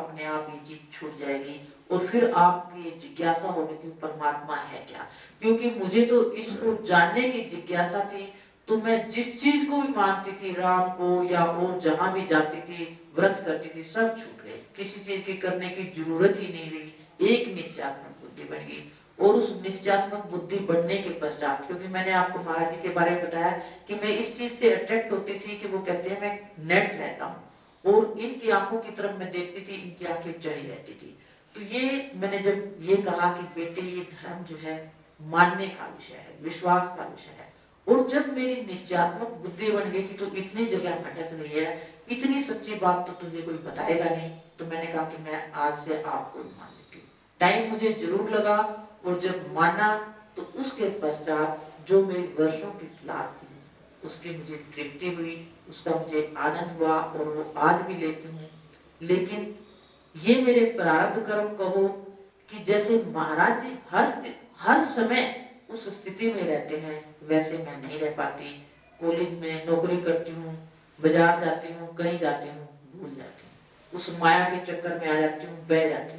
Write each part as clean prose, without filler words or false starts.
अपने आप ये चीज छूट जाएगी और फिर आपकी जिज्ञासा होगी कि परमात्मा है क्या। क्योंकि मुझे तो इसको जानने की जिज्ञासा थी, तो मैं जिस चीज को भी मानती थी, राम को या और जहां भी जाती थी, व्रत करती थी, सब छूट गए, किसी चीज की करने की जरूरत ही नहीं रही, एक निश्चयात्मक बुद्धि बन गई। और उस निश्चयात्मक बुद्धि बनने के पश्चात, क्योंकि मैंने आपको महाराज जी के बारे में बताया कि मैं इस चीज से अट्रैक्ट होती थी कि वो कहते हैं मैं नेट रहता हूँ और इनकी आंखों की तरफ मैं देखती थी, इनकी आंखें चढ़ी रहती थी। तो ये मैंने जब ये कहा कि बेटे ये धर्म जो है मानने का विषय है, विश्वास का विषय है, और जब मेरी निश्चयात्मक बुद्धि बन गई कि तो इतनी जगह भटक रही है, इतनी सच्ची बात तो तुझे कोई बताएगा नहीं, तो मैंने कहा कि मैं आज से आपको ही मान लेती हूँ। टाइम मुझे जरूर लगा, और जब माना तो उसके पश्चात जो मेरी वर्षों की क्लास थी उसकी मुझे तृप्ति हुई, उसका मुझे आनंद हुआ, और वो आज भी लेती हूँ। लेकिन ये मेरे प्रारब्ध कर्म कहो कि जैसे महाराज जी हर समय उस स्थिति में रहते हैं, वैसे मैं नहीं रह पाती। कॉलेज में नौकरी करती हूँ, बाजार जाती हूँ, कहीं जाती हूँ, भूल जाती हूँ, उस माया के चक्कर में आ जाती हूँ, बह जाती हूँ।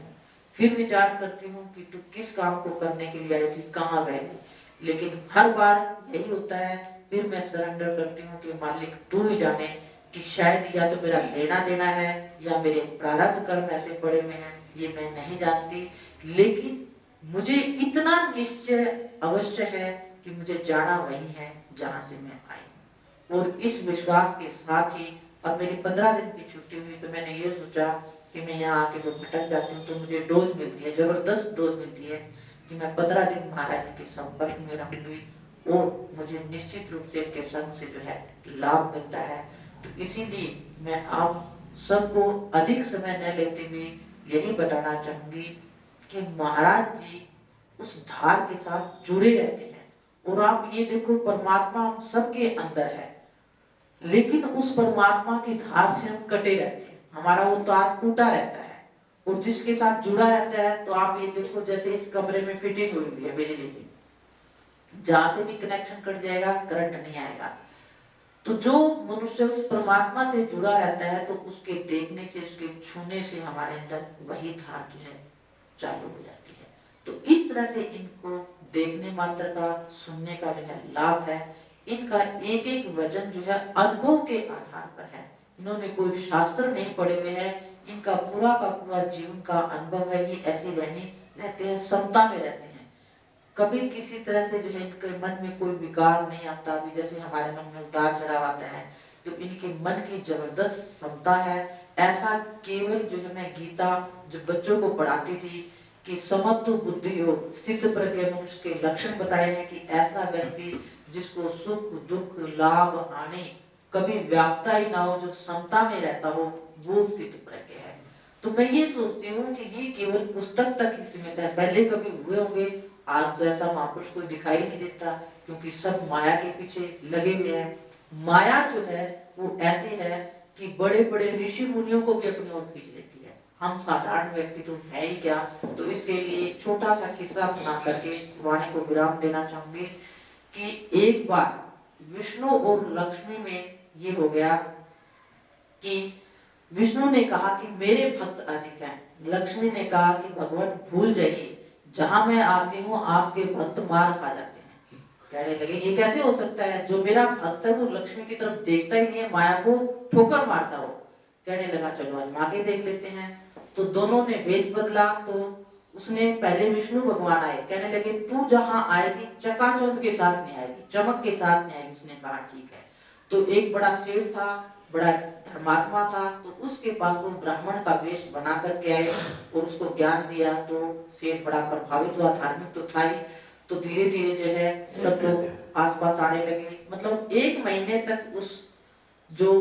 फिर विचार करती हूँ कि तू किस काम को करने के लिए आई थी, कहाँ बह गई। लेकिन हर बार यही होता है, फिर मैं सरेंडर करती हूँ कि मालिक तू ही जाने कि शायद या तो मेरा लेना देना है या मेरे प्रारब्ध कर्म ऐसे पड़े हुए हैं, ये मैं नहीं जानती। लेकिन मुझे इतना निश्चय अवश्य है कि मुझे जाना वही है जहां से मैं आई हूँ। और इस विश्वास के साथ ही अब मेरी 15 दिन की छुट्टी हुई, तो मैंने ये सोचा कि मैं यहाँ आके जब भटक जाती हूँ तो मुझे डोज मिलती है, जबरदस्त डोज मिलती है कि मैं 15 दिन महाराज जी के संपर्क में रहूंगी और मुझे निश्चित रूप से इनके संग से जो है लाभ मिलता है। तो इसीलिए मैं आप सबको अधिक समय न लेते हुए यही बताना चाहूंगी कि महाराज जी उस धार के साथ जुड़े रहते हैं। और आप ये देखो, परमात्मा हम सबके अंदर है, लेकिन उस परमात्मा की धार से हम कटे रहते हैं, हमारा वो तार टूटा रहता है। और जिसके साथ जुड़ा रहता है, तो आप ये देखो जैसे इस कमरे में फिटिंग हुई है बिजली की, जहां से भी कनेक्शन कट जाएगा करंट नहीं आएगा। तो जो मनुष्य उस परमात्मा से जुड़ा रहता है, तो उसके देखने से, उसके छूने से हमारे अंदर वही धार जो है चालू हो जाती है। तो इस तरह से इनको देखने मात्र का, सुनने का जो है लाभ है। इनका एक एक वचन जो है अनुभव के आधार पर है, इन्होंने कोई शास्त्र नहीं पढ़े हुए हैं, इनका पूरा का पूरा जीवन का अनुभव है। ये ऐसे रहते हैं, समता में रहते हैं, कभी किसी तरह से जो है इनके मन में कोई विकार नहीं आता। अभी जैसे हमारे मन में उतार चढ़ाव आता है, तो इनके मन की जबरदस्त क्षमता है। ऐसा केवल जो है मैं गीता जो बच्चों को पढ़ाती थी कि समत्व बुद्धि हो, सिद्ध प्रज्ञ मनुष्य के लक्षण बताए हैं कि ऐसा व्यक्ति जिसको सुख दुख लाभ हानि कभी व्यापता ही ना हो, जो समता में रहता हो, वो सिद्ध प्रज्ञ है। तो मैं ये सोचती हूँ कि ये केवल पुस्तक तक ही सीमित है, पहले कभी हुए होंगे, आज तो ऐसा महापुरुष कोई दिखाई नहीं देता, क्योंकि सब माया के पीछे लगे हुए हैं। माया जो है वो ऐसी है कि बड़े बड़े ऋषि मुनियों को भी अपनी ओर खींच लेती है, हम साधारण व्यक्ति तो है ही क्या। तो इसके लिए छोटा सा किस्सा सुना करके वाणी को विराम देना चाहूंगी कि एक बार विष्णु और लक्ष्मी में ये हो गया कि विष्णु ने कहा कि मेरे भक्त अधिक हैं, लक्ष्मी ने कहा कि भगवान भूल जाइए, जहां मैं आती हूँ आपके भक्त मार खा जाते हैं। कहने लगे ये कैसे हो सकता है, जो मेरा भक्त है वो लक्ष्मी की तरफ देखता ही नहीं है, माया को ठोकर मारता हो। कहने लगा चलो आजमा के देख लेते हैं। तो दोनों ने वेश बदला। तो उसने पहले विष्णु भगवान आए, कहने लगे तू जहां आएगी चकाचौंध के साथ नहीं आएगी, चमक के साथ नहीं आएगी। उसने कहा ठीक है। तो एक बड़ा शेर था, बड़ा धर्मात्मा था, तो उसके पास वो ब्राह्मण का वेश बना करके आए और उसको ज्ञान दिया। तो सेठ बड़ा प्रभावित हुआ, धार्मिक तो था ही। तो धीरे धीरे जो है सब लोग आसपास आने लगे। मतलब 1 महीने तक उस जो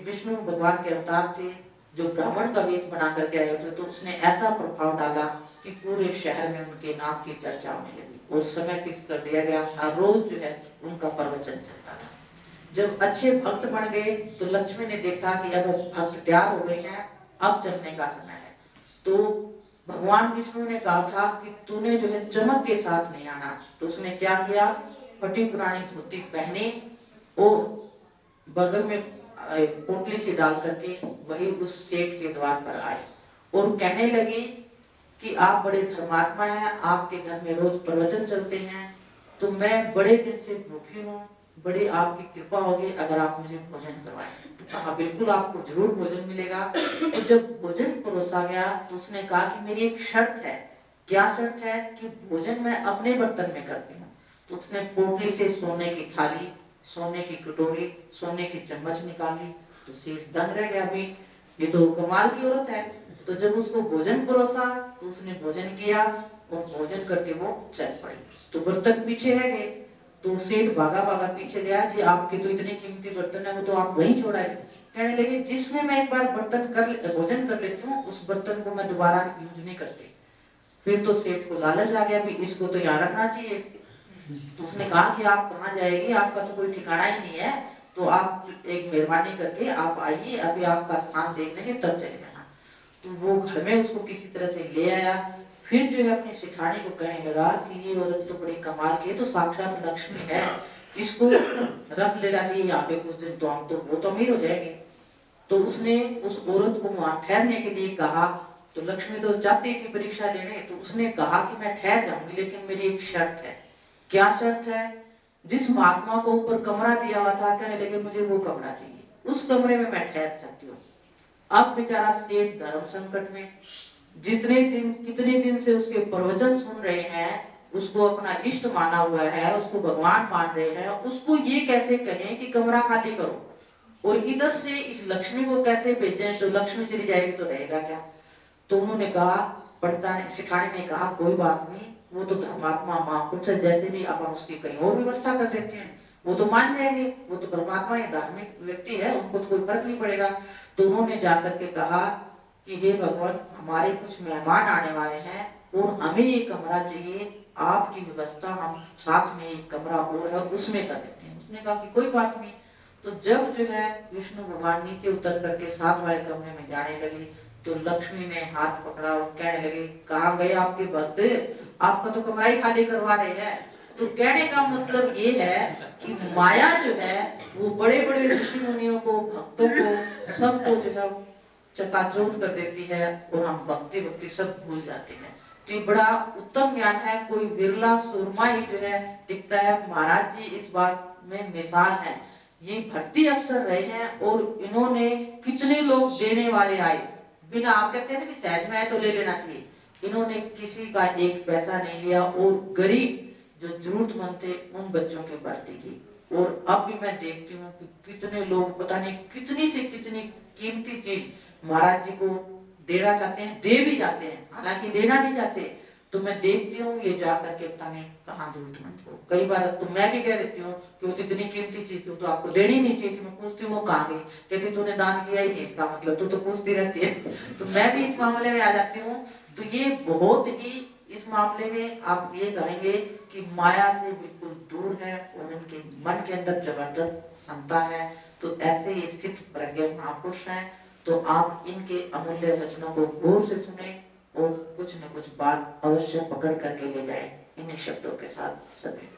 विष्णु भगवान के अवतार थे, जो ब्राह्मण का वेश बना करके आए थे, तो उसने ऐसा प्रभाव डाला कि पूरे शहर में उनके नाम की चर्चा होने लगी। और समय फिक्स कर दिया गया, हर रोज जो है उनका प्रवचन चलता था। जब अच्छे भक्त बन गए तो लक्ष्मी ने देखा कि अब भक्त तैयार हो गए हैं, अब चलने का समय है। तो भगवान विष्णु ने कहा था कि तूने जो है चमक के साथ नहीं आना। तो उसने क्या किया, फटी पुरानी धोती पहनी और बगल में पोटली से डाल करके वही उस सेठ के द्वार पर आए। और कहने लगी कि आप बड़े धर्मात्मा हैं, आपके घर में रोज प्रवचन चलते हैं, तो मैं बड़े दिन से भूखी हूँ, बड़ी आपकी कृपा होगी अगर आप मुझे भोजन करवाएं। तो कहा बिल्कुल आपको जरूर भोजन मिलेगा। तो जब भोजन परोसा गया तो उसने कहा कि मेरी एक शर्त है। क्या शर्त है? कि भोजन मैं अपने बर्तन में करती हूँ। तो उसने पोटली से सोने की थाली, सोने की कटोरी, सोने की चम्मच निकाली। तो सेठ दंग रह गया, अभी ये तो कमाल की औरत है। तो जब उसको भोजन परोसा तो उसने भोजन किया और भोजन करके वो चल पड़ी। तो बर्तन पीछे रह गए। तो सेठ भागा भागा पीछे गया, जी आपके तो इतने कीमती बर्तन है, वो तो आप वहीं छोड़ाए। कहने लगे जिसमें मैं एक बार भोजन कर लेती हूँ उस बर्तन को मैं दोबारा यूज नहीं करती। फिर तो सेठ को लालच आ गया, भी इसको तो यहाँ रखना चाहिए। तो उसने कहा कि आप कहाँ जाएगी, आपका तो कोई ठिकाना ही नहीं है, तो आप एक मेहरबानी करके आप आइए, अभी आपका स्थान देख लेंगे तब चले जाना। तो वो घर में उसको किसी तरह से ले आया। फिर जो है अपनी सिठानी को कहने लगा कि ये औरत तो बड़ी कमाल की है, तो साक्षात लक्ष्मी है, इसको रख लेना चाहिए यहाँ पे कुछ दिन, तो हम तो वो तो अमीर हो जाएंगे। तो उसने उस औरत को वहां ठहरने के लिए कहा। तो लक्ष्मी तो जाती थी परीक्षा लेने, तो उसने कहा कि मैं ठहर जाऊंगी, लेकिन मेरी एक शर्त है। क्या शर्त है? जिस महात्मा को ऊपर कमरा दिया हुआ था, कहने लगे मुझे वो कमरा चाहिए, उस कमरे में मैं ठहर सकती हूँ। अब बेचारा सेठ धर्म संकट में, कितने दिन से उसके प्रवचन सुन रहे हैं, उसको अपना इष्ट माना हुआ है, उसको भगवान मान रहे हैं, उसको ये कैसे कहें कि कमरा खाली करो, और इधर से इस लक्ष्मी को कैसे भेजें, तो लक्ष्मी चली जाएगी तो रहेगा क्या। तो उन्होंने कहा, पंडिता ने, सिखाने ने कहा कोई बात नहीं, वो तो धर्मात्मा महापुरुष है, जैसे भी अपन उसकी कहीं और व्यवस्था कर देते हैं, वो तो मान जाएंगे, वो तो परमात्मा या धार्मिक व्यक्ति है, उनको तो कोई फर्क नहीं पड़ेगा। तो उन्होंने जाकर के कहा कि हे भगवान, हमारे कुछ मेहमान आने वाले हैं और हमें ये कमरा चाहिए, आपकी व्यवस्था हम साथ में एक कमरा और है उसमें कर देते हैं। उसने कहा कि कोई बात नहीं। तो जब जो है विष्णु भगवान नीचे उतर करके साथ वाले कमरे में जाने लगे, तो लक्ष्मी ने हाथ पकड़ा और कहने लगे कहाँ गए आपके भक्त, आपका तो कमरा ही खाली करवा रहे हैं। तो कहने का मतलब ये है कि माया जो है वो बड़े बड़े ऋषि मुनियों को, भक्तों को, सबको जो है चकाचौंध कर देती है और हम भक्ति भक्ति सब भूल जाते हैं। तो ये बड़ा उत्तम ज्ञान है, कोई विरला सुरमा ही जो है दिखता है। महाराज जी इस बात में मिसाल है। ये भर्ती अफसर रहे हैं और इन्होंने कितने लोग देने वाले आए, बिना, आप कहते हैं ना कि सहज में आए तो ले लेना चाहिए, इन्होंने किसी का एक पैसा नहीं लिया और गरीब जो जरूरतमंद थे उन बच्चों की भर्ती की। और अब भी मैं देखती हूँ कि कितने लोग पता नहीं कितनी से कितनी कीमती चीज महाराज जी को देना चाहते हैं, दे भी जाते हैं, हालांकि लेना नहीं चाहते। तो मैं देखती हूँ ये जा करके पता नहीं कहाँ जरूरतमंद को, कई बार तो मैं भी कह देती हूँ कि वो इतनी कीमती चीज थी तो आपको देनी नहीं चाहिए थी। मैं पूछती हूँ वो कहाँ गई, कहती तूने दान किया ही नहीं, इसका मतलब तू तो पूछती रहती है। तो मैं भी इस मामले में आ जाती हूँ। तो ये बहुत ही, इस मामले में आप ये कहेंगे कि माया से बिल्कुल दूर है और उनके मन के अंदर जबरदस्त क्षमता है। तो ऐसे ही स्थित प्रज्ञ महापुरुष हैं। तो आप इनके अमूल्य वचनों को गौर से सुने और कुछ न कुछ बात अवश्य पकड़ करके ले जाए। इन्हीं शब्दों के साथ सभी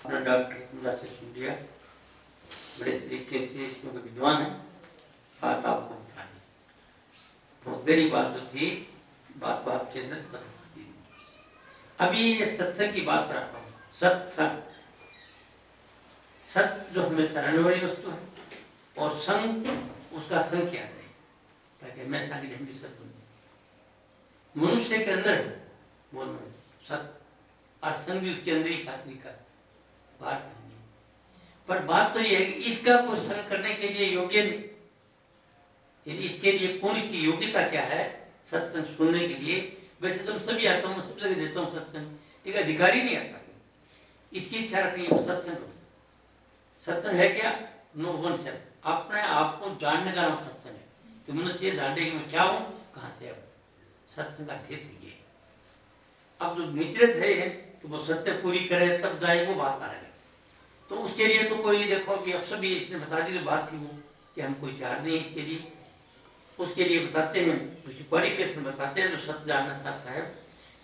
डॉक्टर पूजा से सुन लिया, बड़े तरीके से, क्योंकि विद्वान है, बात आपको बता दी। बहुत देरी बात जो थी, बात बात के अंदर समझ। अभी ये सत्संग की बात पर आता हूँ। सत्संग, सत्य जो हमेशा रहने वाली वस्तु है, और संग उसका संग किया जाए ताकि हमेशा के लिए हम भी सत्य बने। मनुष्य के अंदर बोलना सत्य, और संग भी उसके अंदर ही खातिर का बाहर नहीं। पर बात तो ये है कि इसका कोई संग करने के लिए योग्य नहीं। यदि इसके लिए कौन, इसकी योग्यता क्या है सत्संग सुनने के लिए? वैसे तो सभी आता हूँ, सब जगह देता हूँ सत्संग, लेकिन अधिकारी नहीं आता। इसकी इच्छा रखनी है सत्संग। सत्संग है क्या? नो वन सेल्फ, अपने आप को जानने का नाम सत्संग है। कि मनुष्य ये जाने कि मैं क्या हूँ, कहाँ से हूँ। सत्संग का हेतु ये। अब जो मिश्रित है कि वो सत्य पूरी करे तब जाए, वो बात आ रही है। तो उसके लिए तो कोई, देखो अभी अब सभी इसने बता दी जो बात थी वो, कि हम कोई चार नहीं इसके लिए। उसके लिए बताते हैं, उसकी क्वालिफिकेशन बताते हैं। जो सत्य जानना चाहता है,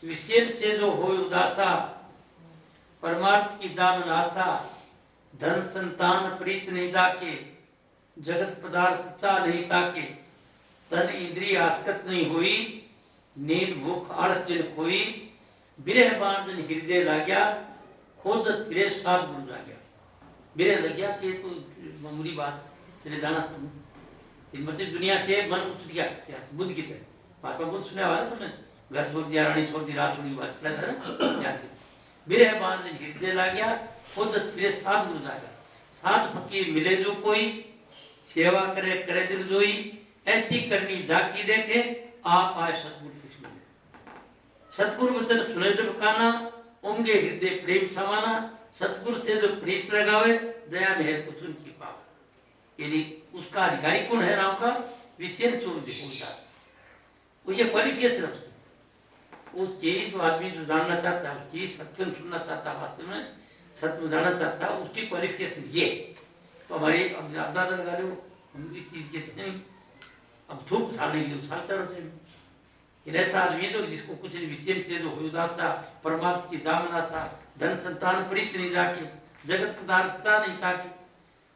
विषय से जो हो उदासा, परमार्थ की दामन आशा, धन संतान प्रीत नहीं जाके, जगत पदार्थ चा नहीं ताके, तन इंद्रिय आसकत नहीं हुई, नींद भूख आलस जिन कोई, बिरह बाण जिन हृदय लाग्या, खोजत फिरे साध गुरु जाग्या। बिरह लग गया कि तो मामूली बात चले जाना सब, मतलब दुनिया से मन उठ गया बुद्ध की तरह। महात्मा बुद्ध सुना हुआ ना सबने, घर छोड़ दिया, रानी छोड़ दी, रात छोड़ी, बात पड़ा था ना। बिरह बाण जिन हृदय लाग्या, खोजत फिरे साध गुरु जाग्या। साध फकीर मिले जो कोई, सेवा करे करे दिल जोई, ऐसी करनी जाकी देखे, आप आए सतगुरु तिस मिले। सतगुरु वचन सुने जब काना, ओंगे हृदय प्रेम समाना, सतगुरु से जो प्रीत लगावे, दया मेहर कुछ उनकी पावे। यानी उसका अधिकारी कौन है राम का? विशेष चोर दास। उसे क्वालिफिकेशन उसकी, उस चीज जो आदमी जो जानना चाहता है, उसकी सत्संग सुनना चाहता है, वास्तव में सत्य में जाना चाहता है, उसकी क्वालिफिकेशन ये। तो हमारे अब दादा लगा लो, हम इस चीज के नहीं, अब थूक उछालने के लिए उछालता रहते। ऐसा आदमी तो जिसको कुछ विषय से जो उदासा, परमार्थ की दामनासा, धन संतान प्रीत नहीं जाके, जगत पदार्थता नहीं ताकि,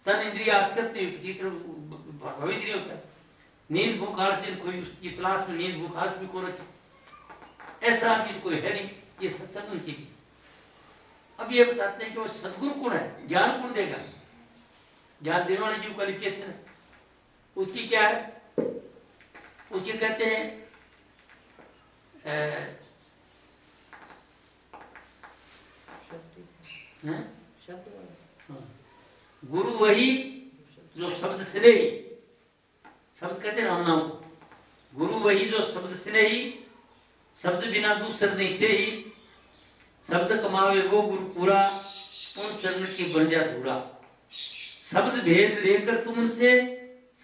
तन इंद्रिय आसक्त नहीं, किसी तरह भवित नहीं होता। नींद भूख आलस जिन कोई, उसकी तलाश में नींद भूख आलस भी को रखे, ऐसा आदमी कोई है नहीं। ये सत्संग उनकी। अब ये बताते हैं कि वो सदगुरु कौन है, ज्ञान कौन देगा? ज्ञान देने वाले जो क्वालिफिकेशन है उसकी क्या है? उसके कहते हैं गुरु वही जो शब्द से नहीं, शब्द कहते हैं राम नाम को। गुरु वही जो शब्द से नहीं, शब्द बिना दूसर नहीं से ही, शब्द कमावे वो गुरु पूरा, उन चरण की बन जा धूरा। शब्द भेद लेकर तुम उनसे,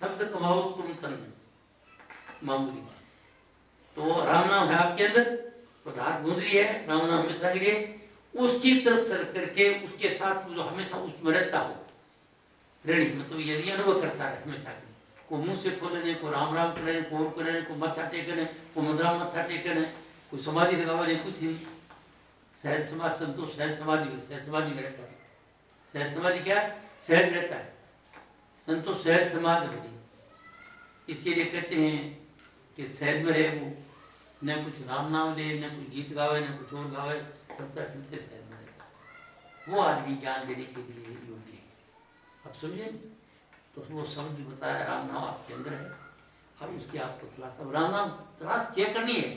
शब्द कमाओ तुम तन से। मामूली बात। तो राम नाम है आपके अंदर, तो धार गूंज रही है, राम नाम हमेशा के लिए, उसकी तरफ चल करके उसके साथ जो हमेशा उसमें रहता हो, रेडी मतलब यदि अनुभव करता है हमेशा के लिए, को मुंह से खोलने को राम राम करे, को करे, को मत्था टेकने, को मदरा मत्था टेकने, कोई समाधि लगावे कुछ नहीं। सहज समाधि संतोष, सहज समाधि, सहज समाधि में रहता है। सहज समाधि क्या है? सहज रहता है, संतोष सहज समाधि बनी। इसके लिए कहते हैं कि सहज में रहे वो, न कुछ राम नाम ले, न कुछ गीत गावे, न कुछ और गावे, चलता फिरते सहज में रहता है। वो आदमी ज्ञान देने के लिए योग्य है। अब समझे? तो वो शब्द बताया राम नाम आपके अंदर है, अब उसकी आपको तलाश। अब राम नाम तलाश क्या करनी है?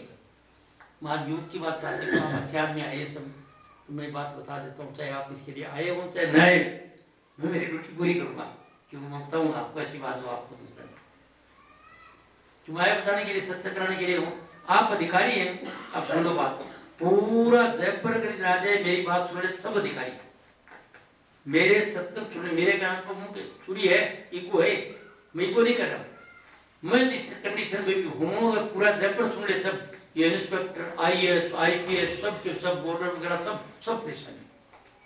महायोग की बात करते हैं, अच्छे आदमी आए सब, तो मैं बात बता देता हूँ, चाहे आप इसके लिए आए हो चाहे न आए, मैं मेरी ड्यूटी पूरी करूँगा, क्योंकि मैं बताऊँगा आपको ऐसी बात जो आपको दूसरा मैं बताने के लिए, सत्य कराने के लिए हूँ। आप अधिकारी हैं। अब सुन लो बात, पूरा जयपुर राजा मेरी बात सुन, सब अधिकारी मेरे सत्य सुने, मेरे ज्ञान पर मुंह छुरी है, ईगो है, मैं ईगो नहीं कर रहा। मैं जिस कंडीशन में भी हूँ, अगर पूरा जयपुर सुन ले सब, ये इंस्पेक्टर, IAS, IPS, सब बॉर्डर वगैरह सब परेशानी।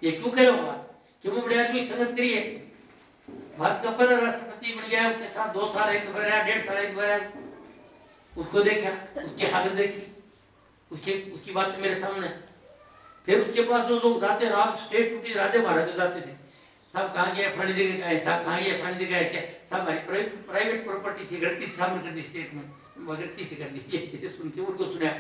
ये क्यों कह रहा हूँ? क्यों बड़े आदमी संगत करी है, भारत का पहला राष्ट्रपति बन गया, उसके साथ 2 साल एक बार आया, 1.5 साल एक बार आया, उसको देखा, उसकी हालत देखी, उसकी बात मेरे सामने। फिर उसके पास जो लोग जाते हैं, स्टेट टूटी, राजे महाराजे जाते थे, साहब कहाँ गया, फलानी जगह का है, साहब कहाँ गया, फलानी जगह है क्या, साहब हमारी प्राइवेट प्रॉपर्टी थी, गलती से सामने कर दी स्टेट में, गलती से कर दी। सुनते उनको सुना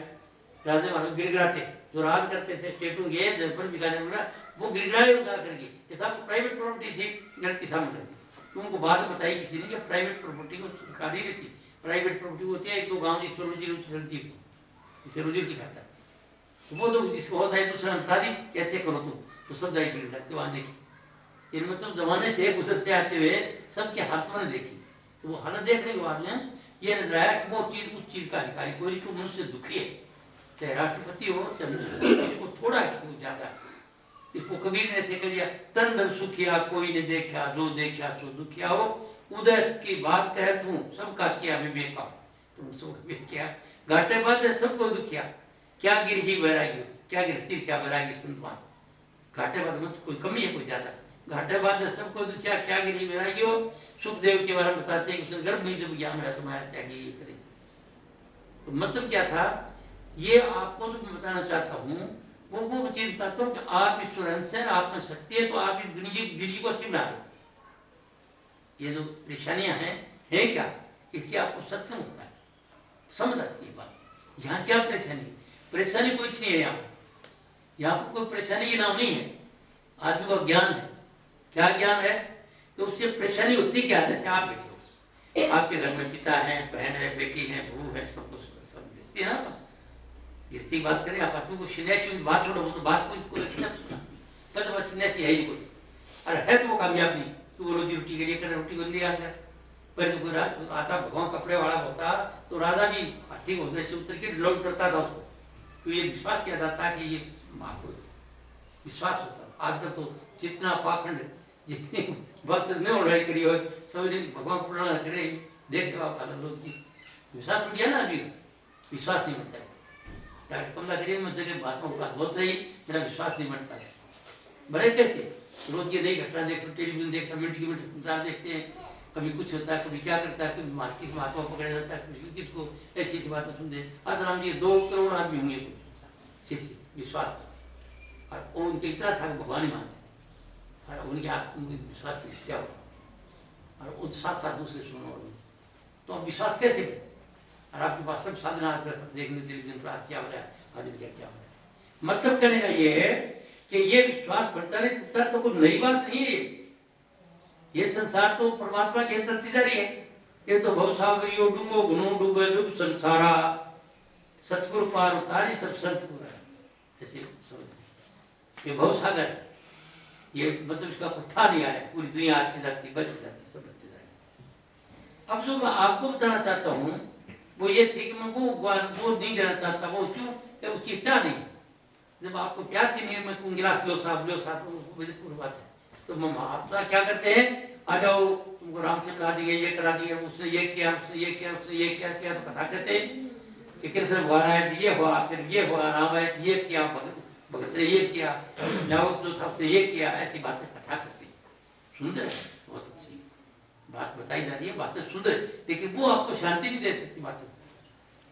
राजे महाराज गिड़गिड़ाते, जो राज करते थे स्टेटों के, जयपुर बीकानेर वगैरह, वो गिड़गिड़ाए उठा करके कि साहब प्राइवेट प्रॉपर्टी थी, गलती सामने कर दी। तो उनको बात बताई किसी ने कि प्राइवेट प्रॉपर्टी को सरकारी नहीं थी, प्राइवेट प्रॉपर्टी होती है, एक तो गाँव जिसको रोजी चलती थी, जिसे रोजी दिखाता है, तो वो तो जिसको होता है दूसरा बता दी कैसे करो तो सब जाए गिड़गिड़ाते वहाँ देखी। इन मतलब जमाने से गुजरते आते हुए सबके हाथ में देखी, तो वो हालत देखने के बाद में ये नजर आया कि वो चीज उस चीज का अधिकारी कोई को मनुष्य दुखी है, चाहे राष्ट्रपति हो चाहे इसको थोड़ा किसी को ज्यादा। इसको कबीर ने ऐसे कह दिया, तन धन सुखिया कोई ने देखा, जो देखा सो दुखिया हो, उदय की बात कह तू सबका किया विवेक, तुम सबका किया घाटे बात है सबको दुखिया, क्या गिर ही बैरागी, क्या गिर स्थिर क्या बैरागी संतवान, घाटे बात मत कोई कमी है कोई ज्यादा, घाटे बात है सबको दुखिया, क्या गिर ही बैरागी हो। सुखदेव के बारे में बताते हैं कि गर्भ में जब ज्ञान है तुम्हारा त्यागी ये करे। तो मतलब क्या था, ये आपको तो मैं बताना चाहता हूँ, वो चीज बताता हूँ कि आप ईश्वर से आप में शक्ति है, तो आप इस गिरी को अच्छी बना दो। ये जो परेशानियां हैं क्या, इसकी आपको सत्संग होता है, समझ आती है बात। यहाँ क्या परेशानी? परेशानी कुछ नहीं है यहाँ पर कोई परेशानी के नाम नहीं है। आदमी को ज्ञान है। क्या ज्ञान है? तो उससे परेशानी होती क्या है? जैसे आप बैठे हो, आपके घर में पिता है, बहन है, बेटी है, बहू है, सब कुछ सब दिखती है ना। जिसकी बात करें आप आदमी को सन्यासी बात छोड़ो, वो तो बात कोई सब सुना तो बस सन्यासी है ही कोई। अरे है तो वो कामयाब नहीं, तो वो रोजी रोटी के लिए करे, रोटी को नहीं आता। पर तो कोई आता भगवान कपड़े वाला होता तो राजा भी हाथी को उधर से उतर के लौट करता था उसको, तो ये विश्वास किया जाता कि ये महापुरुष विश्वास होता था। आजकल तो जितना पाखंड, जितनी बात नहीं हो रही करी हो, सब भगवान को प्रणाम करे, देख लो आप अलग लोग की विश्वास टूट गया ना आदमी, विश्वास नहीं बनता है। डॉक्टर कमला करिए मुझे महात्मा को बात बहुत रही, मेरा विश्वास नहीं बनता है। बड़े कैसे रोज ये नहीं घटना देखते, टेलीविजन देखते, मिनट की मिनट समाचार देखते हैं, कभी कुछ होता है, कभी क्या करता है, कभी किस महात्मा पकड़ा जाता है, कभी किसको ऐसी ऐसी बातें सुनते। आसाराम जी 2 करोड़ आदमी होंगे शिष्य विश्वास करते, और उनके इतना था कि भगवान ही मानते थे, और उनके विश्वास की हत्या हो, और उन साथ साथ दूसरे सुनने वाले। तो अब विश्वास कैसे बने? और आपके पास सब साधना आजकल देखने टेलीविजन पर आज क्या हो रहा है, आज क्या हो रहा है। मतलब कहने का ये है कि ये विश्वास बढ़ता रहे, टूटता तो कोई नई बात नहीं है। ये संसार तो परमात्मा की चलती जा रही है। ये तो भवसागरियो डूंगो गुनो डूबे डूब संसारा, सतगुरु पार उतारी सब संत पूरा, ऐसे समझ। ये भवसागर, ये मतलब इसका कुछ था नहीं आ रहा है, पूरी दुनिया आती जाती बच जाती सब बचती जा रही। अब जो मैं आपको बताना चाहता हूँ वो ये थी कि मैं वो नहीं देना चाहता, वो क्यों कि उसकी इच्छा नहीं। जब आपको प्यास ही नहीं है, मैं गिलास लो साहब तो उसको पूरी बात है। तो आप क्या करते हैं, आ जाओ तुमको राम से मिला दिए, ये करा दिए, उसने ये किया, उसने ये किया, उसने ये किया, तो कथा कहते हैं कि कृष्ण भगवान आए थे ये हुआ, फिर ये हुआ, राम आए थे ये किया, भगत ने ये किया, जावक जो था उसने ये किया, ऐसी बातें कथा करते हैं। सुंदर है, बहुत अच्छी बात बताई जा रही है, बातें सुंदर, लेकिन वो आपको शांति नहीं दे सकती। बातें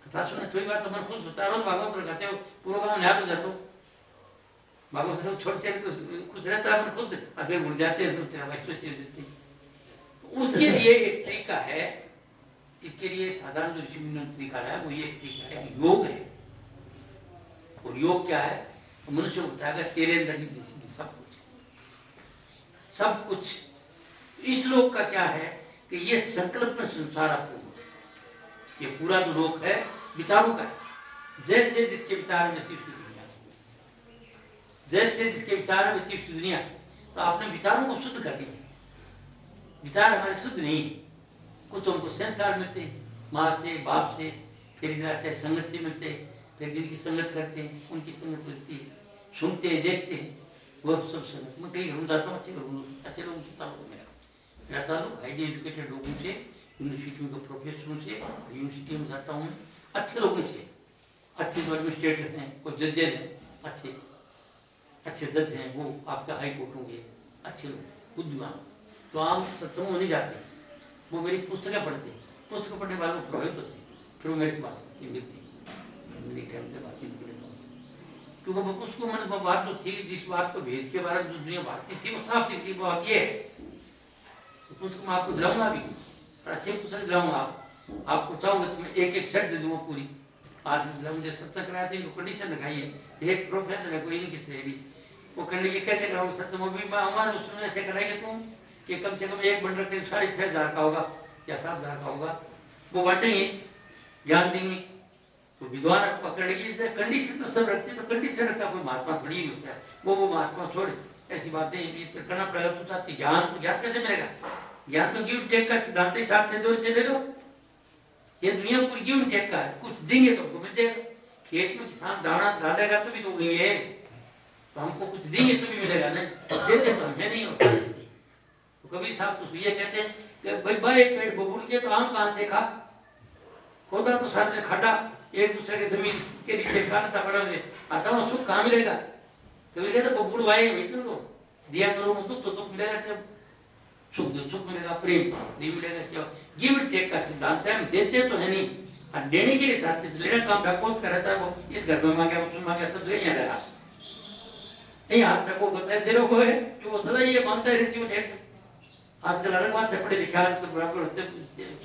कथा सुनने थोड़ी बार तो मन खुश होता है, रोज भागवत लगाते हो, पूरा गाँव नहा जाते हो, भागवत से छोड़ते हैं तो खुश रहता है, खुश, फिर भूल जाते हैं तो उसके लिए एक तरीका है। इसके लिए साधारण जो ऋषि मुनि ने तरीका है वो ये तरीका है कि योग है। और योग क्या है? मनुष्य को बताएगा तेरे अंदर ही सब कुछ, सब कुछ। इस लोक का क्या है कि ये संकल्प में संसार आपको, ये पूरा जो लोक है विचारों का है। जैसे जिसके विचार में सृष्टि दुनिया, जैसे जिसके विचार में सृष्टि दुनिया, तो आपने विचारों को शुद्ध कर दिया। विचार हमारे शुद्ध नहीं, कुछ हमको संस्कार मिलते माँ से, बाप से, फिर जाते संगत से मिलते, फिर जिनकी संगत करते हैं उनकी संगत मिलती है, सुनते हैं, देखते हैं, वो सब संगत। मैं कहीं घूम जाता हूँ, अच्छे लोगों से ताल्लुक मेरा ताल्लुक हाईली एजुकेटेड लोगों से, यूनिवर्सिटियों के प्रोफेसरों से, यूनिवर्सिटी में जाता हूँ अच्छे लोगों से, अच्छे जो एडमिनिस्ट्रेटर हैं, कोई जजेज हैं, अच्छे जज हैं, वो आपका हाई कोर्ट होंगे, अच्छे लोग बुद्धिमान। तो आम सत्संगों में नहीं जाते, वो मेरी पुस्तकें पढ़ते हैं, पुस्तक पढ़ने वालों को प्रभावित होते हैं, फिर वो मेरे से बात करती है, मिलती टाइम से बातचीत कर लेता हूँ। क्योंकि उसको मैंने बात जो थी, जिस बात को भेद के बारे में जो दुनिया बातती थी वो साफ दिखती, वो बात ये है। तो पुस्तक मैं आपको दिलाऊंगा अभी, और अच्छे पुस्तक दिलाऊंगा। आपको चाहूँगा तो मैं एक सेट दे दूँगा पूरी। आज मुझे सत्संग कराया था, इनको कंडीशन लगाई है, एक प्रोफेसर है कोई इनकी सहेली, वो करने के कैसे कराऊंगा सत्संग, भी हमारे उसमें ऐसे कराएंगे तुम कि कम से कम एक बंडल करीब 6,500 का होगा या 7,000 का होगा, वो बांटेंगे, ज्ञान देंगे। तो विद्वान पकड़ लेगी, कंडीशन तो सब रखते, तो कंडीशन रखता कोई महात्मा थोड़ी ही होता है। वो महात्मा छोड़ ऐसी बातें करना पड़ेगा। तो चाहती ज्ञान, तो ज्ञान कैसे मिलेगा? ज्ञान तो गिव टेक का सिद्धांत ही 7 से 2 से ले लो। ये दुनिया पूरी गिव टेक का है, कुछ देंगे तो हमको मिल जाएगा। खेत में किसान दाना डालेगा तो भी तो उगेंगे, तो हमको कुछ देंगे तो भी मिलेगा, नहीं देते तो हमें नहीं होता। तो कबीर साहब तो ये कहते हैं कि भाई बड़े पेड़ बबूल के तो आम कहाँ से खा, खोदा तो सारे दिन खड्डा, एक दूसरे के जमीन के नीचे खाना था बड़ा में, अच्छा वो सुख कहाँ मिलेगा? कबीर कहते बबूल भाई वेतन लो, दिया करो दुख तो दुख मिलेगा, जब सुख मिलेगा, प्रेम नहीं मिलेगा। सेवा गिव एंड टेक का सिद्धांत है, हम देते तो है नहीं, और देने के लिए चाहते तो लेना काम ढकोस का रहता है। वो इस घर में मांगे, उसमें मांगे, सब जगह यहाँ रहा, यही हाथ रखो, ऐसे लोग है कि वो सदा ये मानता है ऋषि उठे। आजकल अलग बात है, पढ़े लिखे आजकल बराबर होते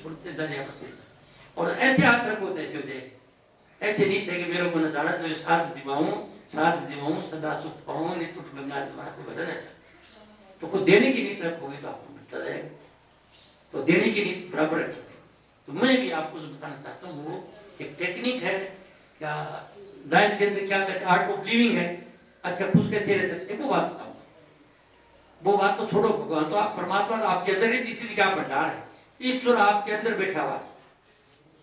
छोड़ते जा रहे हैं, और ऐसे हाथ रखो तो ऐसे हो जाए। ऐसे नहीं थे कि मेरे को न जाना तो साथ जीवाऊं सदा सुख पाऊं, नहीं तो गंगा तुम्हारा कोई वजन है। तो कोई देने की नीति रखोगे तो आपको मिलता जाएगा, तो देने की नीति बराबर रखी। तो मैं भी आपको जो बताना चाहता हूँ वो एक टेक्निक है, क्या लाइफ के अंदर क्या कहते हैं, आर्ट ऑफ लिविंग है। अच्छा खुश कैसे रह सकते हैं वो बात बताऊँ। वो बात तो छोड़ो, भगवान तो आप परमात्मा तो आपके अंदर ही, इसीलिए क्या भंडार है, ईश्वर आपके अंदर बैठा हुआ है।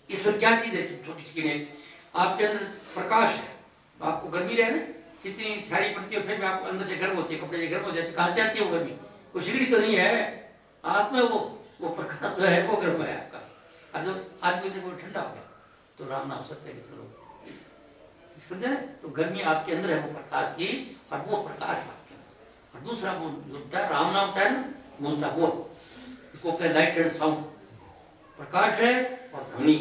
ईश्वर क्या चीज है, छोटी सी नहीं, आपके अंदर प्रकाश है। आपको गर्मी रहे ना, कितनी छाई पड़ती है, फिर भी आपको अंदर से गर्म होती है, कपड़े से गर्म हो जाते, कहाँ से आती है वो गर्मी? कोई सिगड़ी तो नहीं है, आत्मा वो प्रकाश जो है वो गर्म है आपका। और जब आदमी से कोई ठंडा हो गया तो राम नाम सत्य है, चलो समझे ना। तो गर्मी आपके अंदर है वो प्रकाश की, और वो प्रकाश आपके अंदर। और दूसरा वो जो राम नाम होता है ना, वो इसको कहते लाइट एंड साउंड, प्रकाश है और ध्वनि।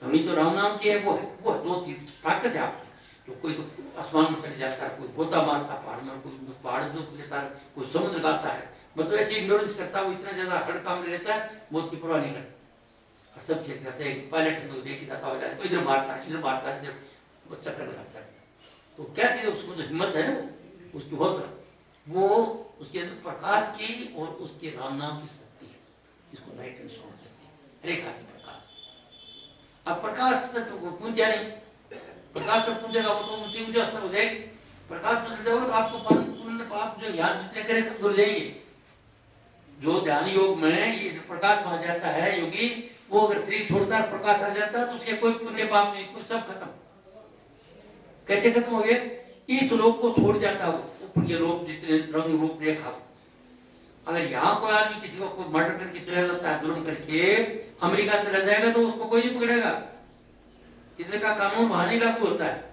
ध्वनि तो राम नाम की है, वो दो चीज ताकत है आपकी। तो कोई तो आसमान में चले जाता है, कोई गोता मारता पहाड़ में, कोई पहाड़ जो लेता है, कोई समुद्र गाता है, मतलब ऐसे इग्नोरेंस करता है, वो इतना ज्यादा हर काम में रहता है, बहुत की परवाह नहीं करता। और सब खेल रहते हैं, पायलट है तो लेके जाता हो जाए, इधर मारता है इधर वो चक्कर लगाता है। तो क्या चीज है उसको, जो हिम्मत है ना, उसकी हौसला, वो उसके अंदर प्रकाश की और उसके राम नाम की शक्ति है, जिसको लाइट एंड साउंड कहते हैं। रेखा की प्रकाश। अब प्रकाश तक तो पूंजा नहीं, प्रकाश तक पूंजेगा वो तो ऊंची अवस्था हो जाएगी। प्रकाश में चल जाओगे तो आपको पाप जो याद जितने करे सब धुल जाएंगे। जो ध्यान योग में ये प्रकाश आ जाता है योगी, वो अगर शरीर छोड़ता है प्रकाश आ जाता है तो उसके कोई पुण्य पाप नहीं, कोई सब खत्म। कैसे खत्म हो गया? इस लोक को छोड़ जाता है ऊपर ये लोग जितने रंग रूप रेखा। अगर यहाँ कोई आदमी किसी को कोई मर्डर करके चला जाता है, जुर्म करके अमेरिका चला जाएगा तो उसको कोई नहीं पकड़ेगा, इधर का कानून वहां नहीं लागू होता है।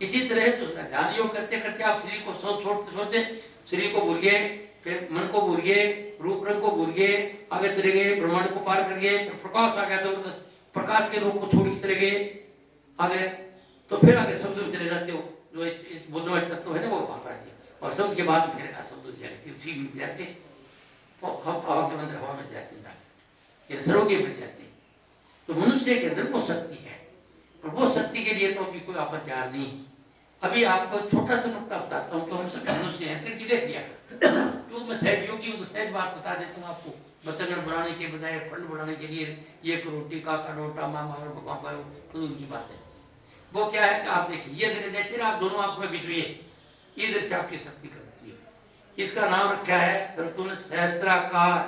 इसी तरह तो ध्यान योग करते करते आप शरीर को छोड़ते शरीर को भूल गए, फिर मन को भूल गए, रूप रंग को भूल गए, आगे चले गए, ब्रह्मांड को पार कर गए, प्रकाश आ गया तो प्रकाश के रूप को छोड़ के चले गए आगे, तो फिर आगे शब्द में चले जाते हो, जो बोलने वाले तत्व है ना वो वहां पर आती है। और शब्द के बाद फिर अशब्द ठीक मिल जाते, हवा के अंदर हवा मिल जाती है, सरोगे मिल जाते। तो मनुष्य के अंदर वो शक्ति है, और वो शक्ति के लिए तो अभी कोई आपका तैयार नहीं। अभी आपको छोटा सा नुकता बताता हूँ, हम सब मनुष्य हैं, फिर देख लिया क्यों मैं सहज योगी हूँ तो सहज बात बता देता हूँ आपको। बतंगड़ बढ़ाने के बजाय फंड बढ़ाने के लिए ये करो, टीका करो, टामा मारो, भगवान करो, तो उनकी बात है। वो क्या है कि आप देखिए, ये देखते देखते ना आप दोनों आंखों में बिछड़िए, इधर से आपकी शक्ति करती है। इसका नाम रखा है संतों ने सहस्त्राकार,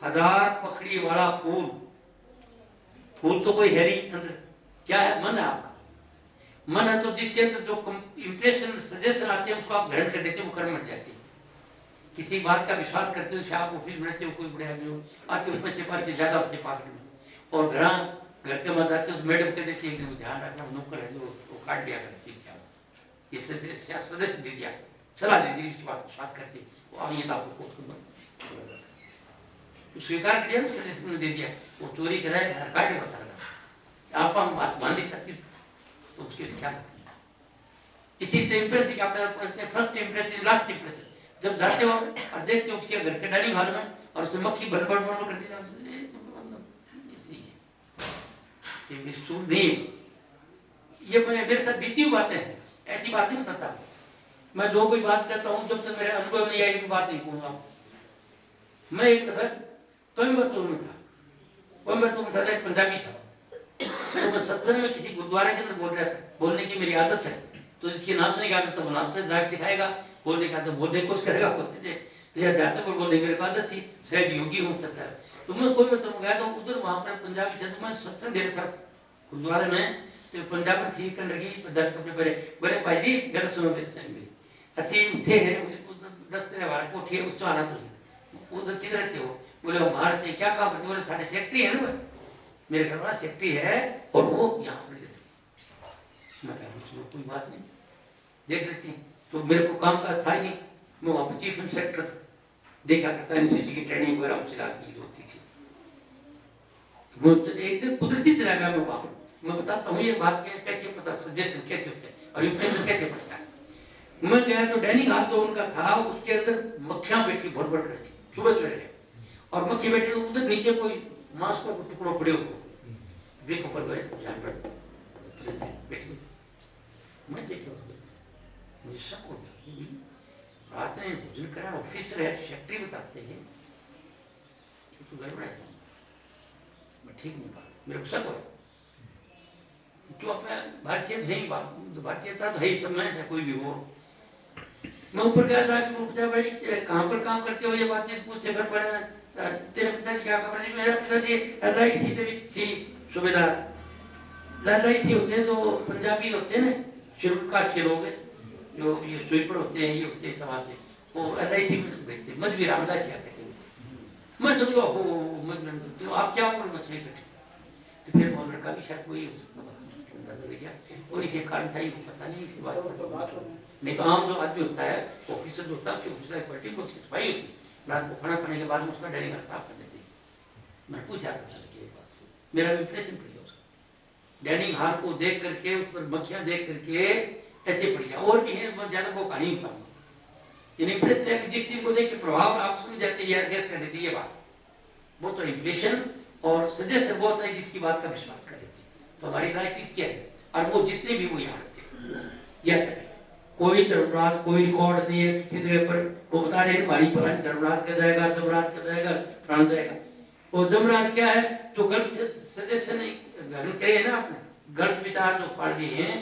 1000 पखड़ी वाला फूल। फूल तो कोई है नहीं, अंदर क्या है? मन है आपका। मन है तो जिसके अंदर जो इंप्रेशन सजेशन आते हैं उसको आप ग्रहण कर देते हो, वो कर्म मर जाते हैं। किसी बात का विश्वास करते हो, आप ऑफिस में रहते हो, कोई बड़े आदमी हो, आते हो पैसे पास से ज्यादा अपने पॉकेट में, और घर के मत आते हो तो मैडम कह देती है एकदम ध्यान रखना, नौकर है जो वो काट दिया करती है, ये सदस्य दे दिया, सलाह दे दी, उसकी बात विश्वास करते वो ये तो आपको स्वीकार किया, सदस्य ने दे दिया, वो चोरी कराए काटे बता रहा आप हम बात मान ली सकती, तो उसके लिए क्या रखनी। इसी तरह इंप्रेसिंग आपने फर्स्ट इंप्रेशन लास्ट इंप्रेशन, जब जाते हो और देखते हो किसी घर के डाइनिंग हॉल में और उसमें मक्खी बड़बड़ करती है, ये मेरे साथ बीती हुई बातें हैं, ऐसी बातें नहीं बताता मैं। जो कोई बात करता हूँ जब तक मेरे अनुभव नहीं आई बात नहीं कहूँगा। मैं एक दफा कोयम्बतूर में था, एक पंजाबी था, तो मैं सत्संग में किसी गुरुद्वारे के अंदर बोल रहा था। बोलने की मेरी आदत है, तो जिसकी नाचने की आदत है वो नाच जाके दिखाएगा, बोलने की आदत बोलने की कोशिश करेगा, बोलने मेरे को आदत थी, शायद योगी हो सकता है। तो मैं कोयम्बतूर में गया तो उधर वहां पर पंजाबी था, तो मैं सत्संग दे रहा था गुरुद्वारे में। तो पंजाब में थी लगी पंजाबी कपड़े पहले, बोले भाई जी गल सुनो असी उठे है 10 बार कोठी है उससे आना, तो उधर किधर रहते हो? बोले वहां रहते। क्या काम करते? बोले साढ़े सेक्रेटरी है ना, मेरे घर वाला सेक्रेटरी है और वो यहाँ पर रहती। मैं कहा कोई बात नहीं, देख लेती। तो मेरे को काम का था ही नहीं, मैं वहाँ पर चीफ इंस्पेक्टर था, देखा करता एनसीसी की ट्रेनिंग वगैरह चला की होती थी। एक दिन कुदरती चला गया मैं वहाँ पर। मैं बताता हूँ ये बात कैसे पता, सजेशन कैसे होते हैं और इंप्रेशन कैसे पड़ता है। मैं गया तो डाइनिंग हॉल जो उनका था उसके अंदर मक्खियां बैठी भर भर कर थी, सुबह सवेरे, और मक्खी बैठी तो उधर नीचे कोई मांस को टुकड़ो पड़े हो जानवर बैठे मैं देखा उसको, मुझे शक हो गया, ये भी रात में भोजन करा, ऑफिसर है, सेक्रेटरी बताते हैं, ये तो गड़बड़ है, मैं ठीक नहीं बात, मेरे को शक हो, क्यों अपना भारतीय नहीं बात, तो भारतीयता तो है ही, सब में था, कोई भी हो। मैं ऊपर गया था कि पूछा भाई कहाँ पर काम करते हो, ये बातचीत पूछते, फिर पड़ा तेरे पिताजी क्या खबर है, मेरा पिताजी LIC ਦੇ ਵਿੱਚ ਸੀ सूबेदार, LIC होते हैं तो पंजाबी होते हैं ना, शेड्यूल कास्ट के लोग हैं, जो ये स्वीपर होते हैं, ये होते हैं चलाते, वो LIC में भेजते, मजबी रामदास या कहते हैं। मैं समझा हो तो आप क्या बोल मछली कटी, तो फिर वो लड़का भी शायद वही हो सकता है, और इसे कारण था ये पता नहीं, इसके बाद नहीं तो आम जो आदमी होता है, ऑफिसर जो होता है, ऑफिसर पार्टी को उसकी सफाई होती, रात को खाना खाने के बाद में उसका डायरी घर साफ कर देते। मैं पूछा मेरा इंप्रेशन पड़ गया उसका, डाइनिंग हॉल को देख करके, उस पर मक्खियां देख करके ऐसे पड़ गया। और भी है, बहुत ज्यादा वो कहानी बताऊंगा। इंप्रेशन है कि जिस चीज को देख के प्रभाव आप समझ जाते हैं, गैस कर देती है ये बात, वो तो इंप्रेशन और सजेशन वो होता है जिसकी बात का विश्वास कर देती है। तो हमारी लाइफ इसकी है, और वो जितने भी वो यहाँ रहते हैं, यह तक कोई धर्मराज कोई रिकॉर्ड नहीं है किसी जगह पर, वो बता रहे हमारी फलानी धर्मराज का जाएगा, जमराज का जाएगा, प्राण जाएगा। वो जमराज क्या है, जो गलत सजेशन ग्रहण करे ना, आपने गलत विचार जो पाल लिए हैं,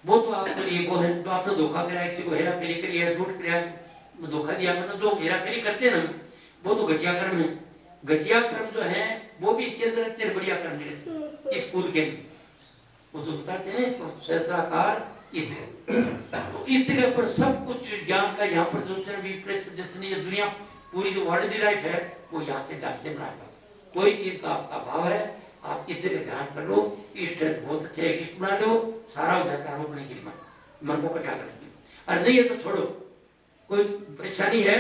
वो तो आपके लिए वो है, तो आपने धोखा कराया, किसी को हेरा फेरी करी है, झूठ कराया, धोखा दिया, मतलब जो हेरा फेरी करते हैं ना, वो तो घटिया कर्म है। घटिया कर्म जो है वो भी इसके अंदर रहते हैं, बढ़िया कर्म रहते इस स्कूल के अंदर, वो जो बताते हैं इसको सहस्त्राकार इस तो इस जगह पर सब कुछ ज्ञान का यहाँ पर जो जैसे नहीं, दुनिया पूरी जो वर्ल्ड लाइफ है वो यहाँ के ध्यान से बनाएगा। कोई चीज का आपका भाव है, आप इस जगह ध्यान कर लो, इष्ट है तो बहुत अच्छे इष्ट बना लो, सारा हो जाता है रोकने के लिए, मन को इकट्ठा करने के लिए। अरे नहीं है तो छोड़ो, कोई परेशानी है,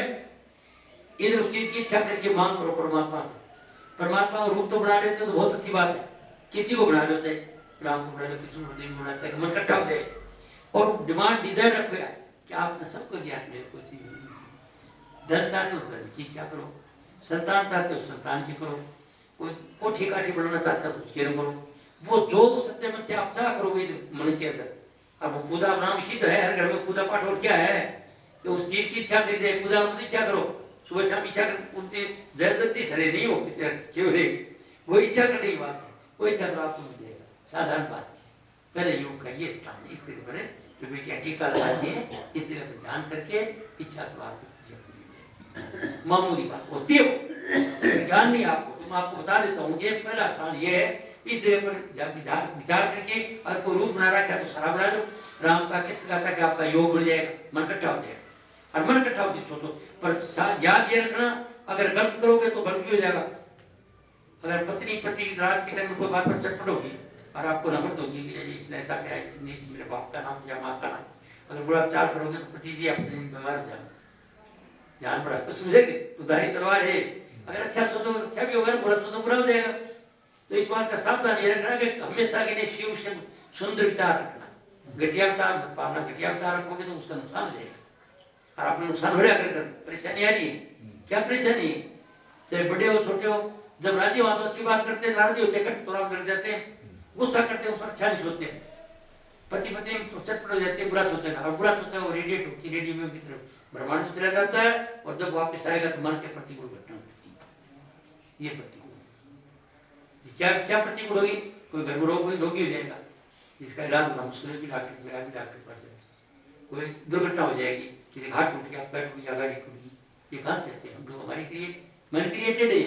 इधर उस चीज की इच्छा करके मांग करो परमात्मा से। परमात्मा का रूप तो बना लेते तो बहुत अच्छी बात है, किसी को बना लो, चाहे राम को बना लो, किसी को देवी बना, चाहे मन इकट्ठा हो जाए, और डिमांड डिजायर रखो कि आपने सबको दिया, मेरे को चीज धन चाहते हो धन की इच्छा करो, संतान चाहते हो संतान की करो, कोई कोठी काठी बनाना चाहते हो तो उसके करो, वो जो सच्चे मन से आप चाह करोगे मन के अंदर। अब वो पूजा नाम इसी तो है, हर घर में पूजा पाठ और क्या है कि उस चीज की इच्छा करी जाए, पूजा मत इच्छा करो, सुबह शाम इच्छा कर, उनसे जबरदस्ती सरे नहीं हो, क्यों नहीं, वो इच्छा करने की बात है, वो इच्छा करो आपको मिल जाएगा, साधारण बात है। पहले योग का ये स्थान है, इस जगह पर जो बेटियां टीका लगाती है, इस जगह पर ध्यान करके इच्छा करो, आपको मामूली बात होती है, ज्ञान नहीं आपको, तो मैं आपको बता देता हूँ, ये पहला स्थान ये है, इस जगह पर जब विचार करके और कोई रूप बना रखा है तो सारा बना लो। राम का किस कहता है कि आपका योग बन जाएगा, मन इकट्ठा हो जाएगा, और मन इकट्ठा होती सोचो, पर याद ये रखना, अगर गलत करोगे तो गलत भी हो जाएगा। अगर पत्नी पति रात के टाइम में कोई बात पर चटपट होगी और आपको नफरत होगी, इसने ऐसा किया, इसने मेरे बाप का नाम या माँ का नाम, अगर बुरा विचार करोगे तो पति जी अपने बीमार हो जाएगा। ध्यान बड़ा समझेंगे, उधारी तलवार है, अगर अच्छा सोचो तो अच्छा भी होगा, बुरा सोचो बुरा हो जाएगा। तो इस बात का सावधान ये रखना कि हमेशा के लिए शिव से सुंदर विचार रखना, घटिया विचार मत पालना, घटिया विचार रखोगे तो उसका नुकसान हो जाएगा, और आपने नुकसान हो रहा अगर परेशानी आ रही है, क्या परेशानी है, चाहे बड़े हो छोटे हो, जब राजी हो तो अच्छी बात करते हैं, नाराजी होते हैं तुरंत कर जाते हैं, गुस्सा करते हैं, उसका अच्छा नहीं सोचते, पति पत्नी चटपट हो जाती है, बुरा सोचेगा, और बुरा सोचेगा वो रेडिएट होकर रेडियो की तरफ ब्रह्मांड में चला जाता है, और जब वापस आएगा तो मन के प्रतिकूल घटना घटती है। ये प्रतिकूल क्या क्या प्रतिकूल होगी, कोई घर में रोगी हो जाएगा, जिसका इलाज होना मुश्किल है, डॉक्टर के पास जाए, कोई दुर्घटना हो जाएगी, किसी हाथ टूट गया, पैर टूट गया, गाड़ी टूट गई, ये कहाँ से आते हैं हम लोग, हमारी मन क्रिएटेड है,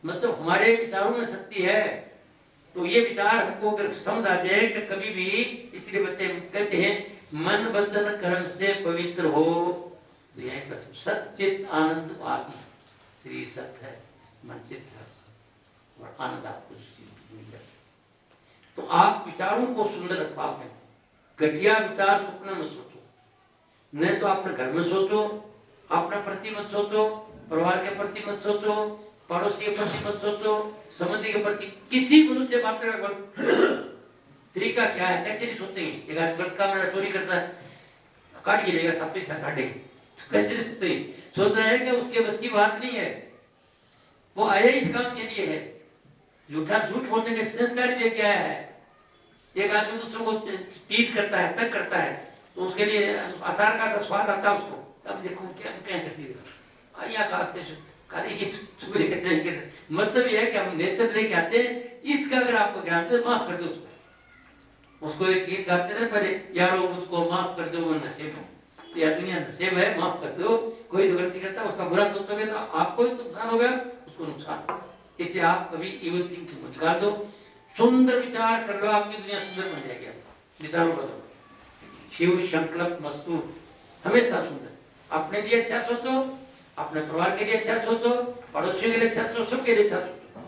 मतलब हमारे विचारों में शक्ति है। तो ये विचार हमको अगर समझ आ जाए कि कभी भी, इसलिए कहते हैं मन वचन कर्म से पवित्र हो, तो यह सचित आनंद पापी, श्री सत है, मन चित है, और आनंद आपको मिल जाता। तो आप विचारों को सुंदर रखो, आपने घटिया विचार सपने में सोचो, नहीं तो अपने घर में सोचो, अपने प्रति मत सोचो, परिवार के प्रति मत सोचो, पड़ोसी के प्रति मत सोचो, संबंधी के प्रति, किसी मनुष्य से बात करने का तरीका क्या है, कैसे नहीं सोचेंगे। एक आदमी गलत काम में चोरी करता है, काट गिरेगा, सापी से काटेगी, तो कैसे नहीं सोचेंगे, सोच रहे हैं कि उसके बस की बात नहीं है, वो आया इस काम के लिए है, झूठ बोलने के संस्कार दिए क्या है, एक आदमी दूसरों को टीज करता है, तंग करता है, तो उसके लिए अचार का सा स्वाद आता है उसको, अब देखो क्या क्या कैसी आया खाते मतलब ये है कि हम नेचर लेके आते हैं, इसका अगर आपको ज्ञान दे माफ कर दो उसको एक गीत गाते थे पहले, यारो मुझको माफ कर दो वो नसीब तो या दुनिया नसीब है, माफ कर दो। कोई जो गलती करता है उसका बुरा सोचोगे तो आपको ही तो नुकसान हो गया, उसको नुकसान। इसलिए आप कभी इविल थिंकिंग को निकाल दो, सुंदर विचार कर लो, आपकी दुनिया सुंदर बन जाएगी। विचारों बदलो, शिव संकल्प मस्तु हमेशा सुंदर। अपने लिए अच्छा सोचो, अपने परिवार के लिए अच्छा सोचो, पड़ोसियों के लिए अच्छा सोचो, सबके लिए अच्छा सोचो,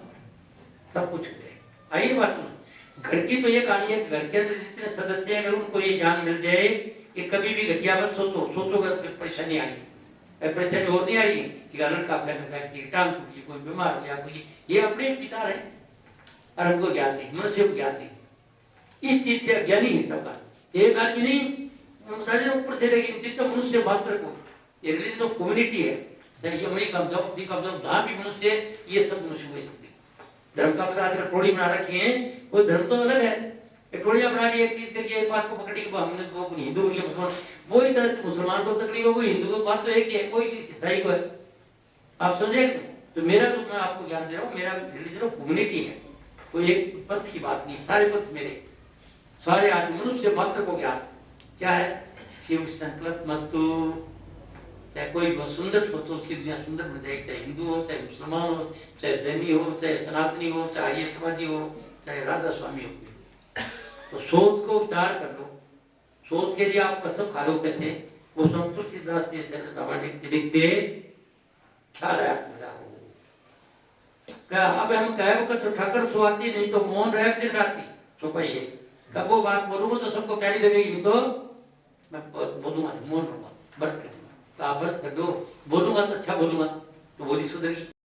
सब कुछ हो जाएगा। आइए बात सुनो, घर की तो ये कहानी है, घर के अंदर जितने सदस्य हैं अगर उनको ये ज्ञान मिल जाए कि कभी भी घटिया मत सोचो, सोचोगे तो परेशानी आएगी। परेशानी और नहीं आ रही कि लड़का टांग टूट गई, कोई बीमार हो गया, कोई, ये अपने विचार है और हमको ज्ञान नहीं, मनुष्य को ज्ञान नहीं। इस चीज से अज्ञानी है सबका, एक आदमी नहीं ऊपर से, लेकिन जितना मनुष्य मात्र को, ये रिलीजन ऑफ कम्युनिटी है, ये मणि कमजोर जहाँ भी मनुष्य, ये सब मनुष्य हुए। धर्म का पता आजकल टोली बना रखी है, वो धर्म तो अलग है, टोलियां बना ली एक चीज करके, एक बात को पकड़ी हमने वो हिंदू बोलिए मुसलमान, वो ही तरह मुसलमान को तकलीफ है, वो हिंदू को बात तो एक ही है, कोई ईसाई को है, आप समझे। तो मेरा जो मैं आपको ज्ञान दे रहा हूँ, मेरा रिलीजन ऑफ कम्युनिटी है, कोई एक पंथ की बात नहीं, सारे पंथ मेरे, सारे आदमी मनुष्य मात्र को ज्ञान क्या है, शिव संकल्प मस्तु। चाहे कोई बहुत सुंदर सोचो, उसकी दुनिया सुंदर बन जाएगी, चाहे हिंदू हो, चाहे मुसलमान हो, चाहे जैनी हो, चाहे सनातनी हो, चाहे आर्य समाजी हो, चाहे राधा स्वामी हो। तो सोच को विचार कर लो, सोच के लिए आप कसम खा लो कैसे, वो सब तुलसीदास जी से लिखते ख्याल आया मजा हो क्या। अब हम कहे वो तो ठाकर सुहाती, नहीं तो मौन रहे दिन राती छुपाइए, कब वो बात बोलूंगा तो सबको प्यारी लगेगी, नहीं तो मैं बोलूंगा, मौन रहूंगा, व्रत करूंगा। तो आप व्रत कर दो, बोलूंगा तो अच्छा बोलूंगा, तो बोली सुधरेगी।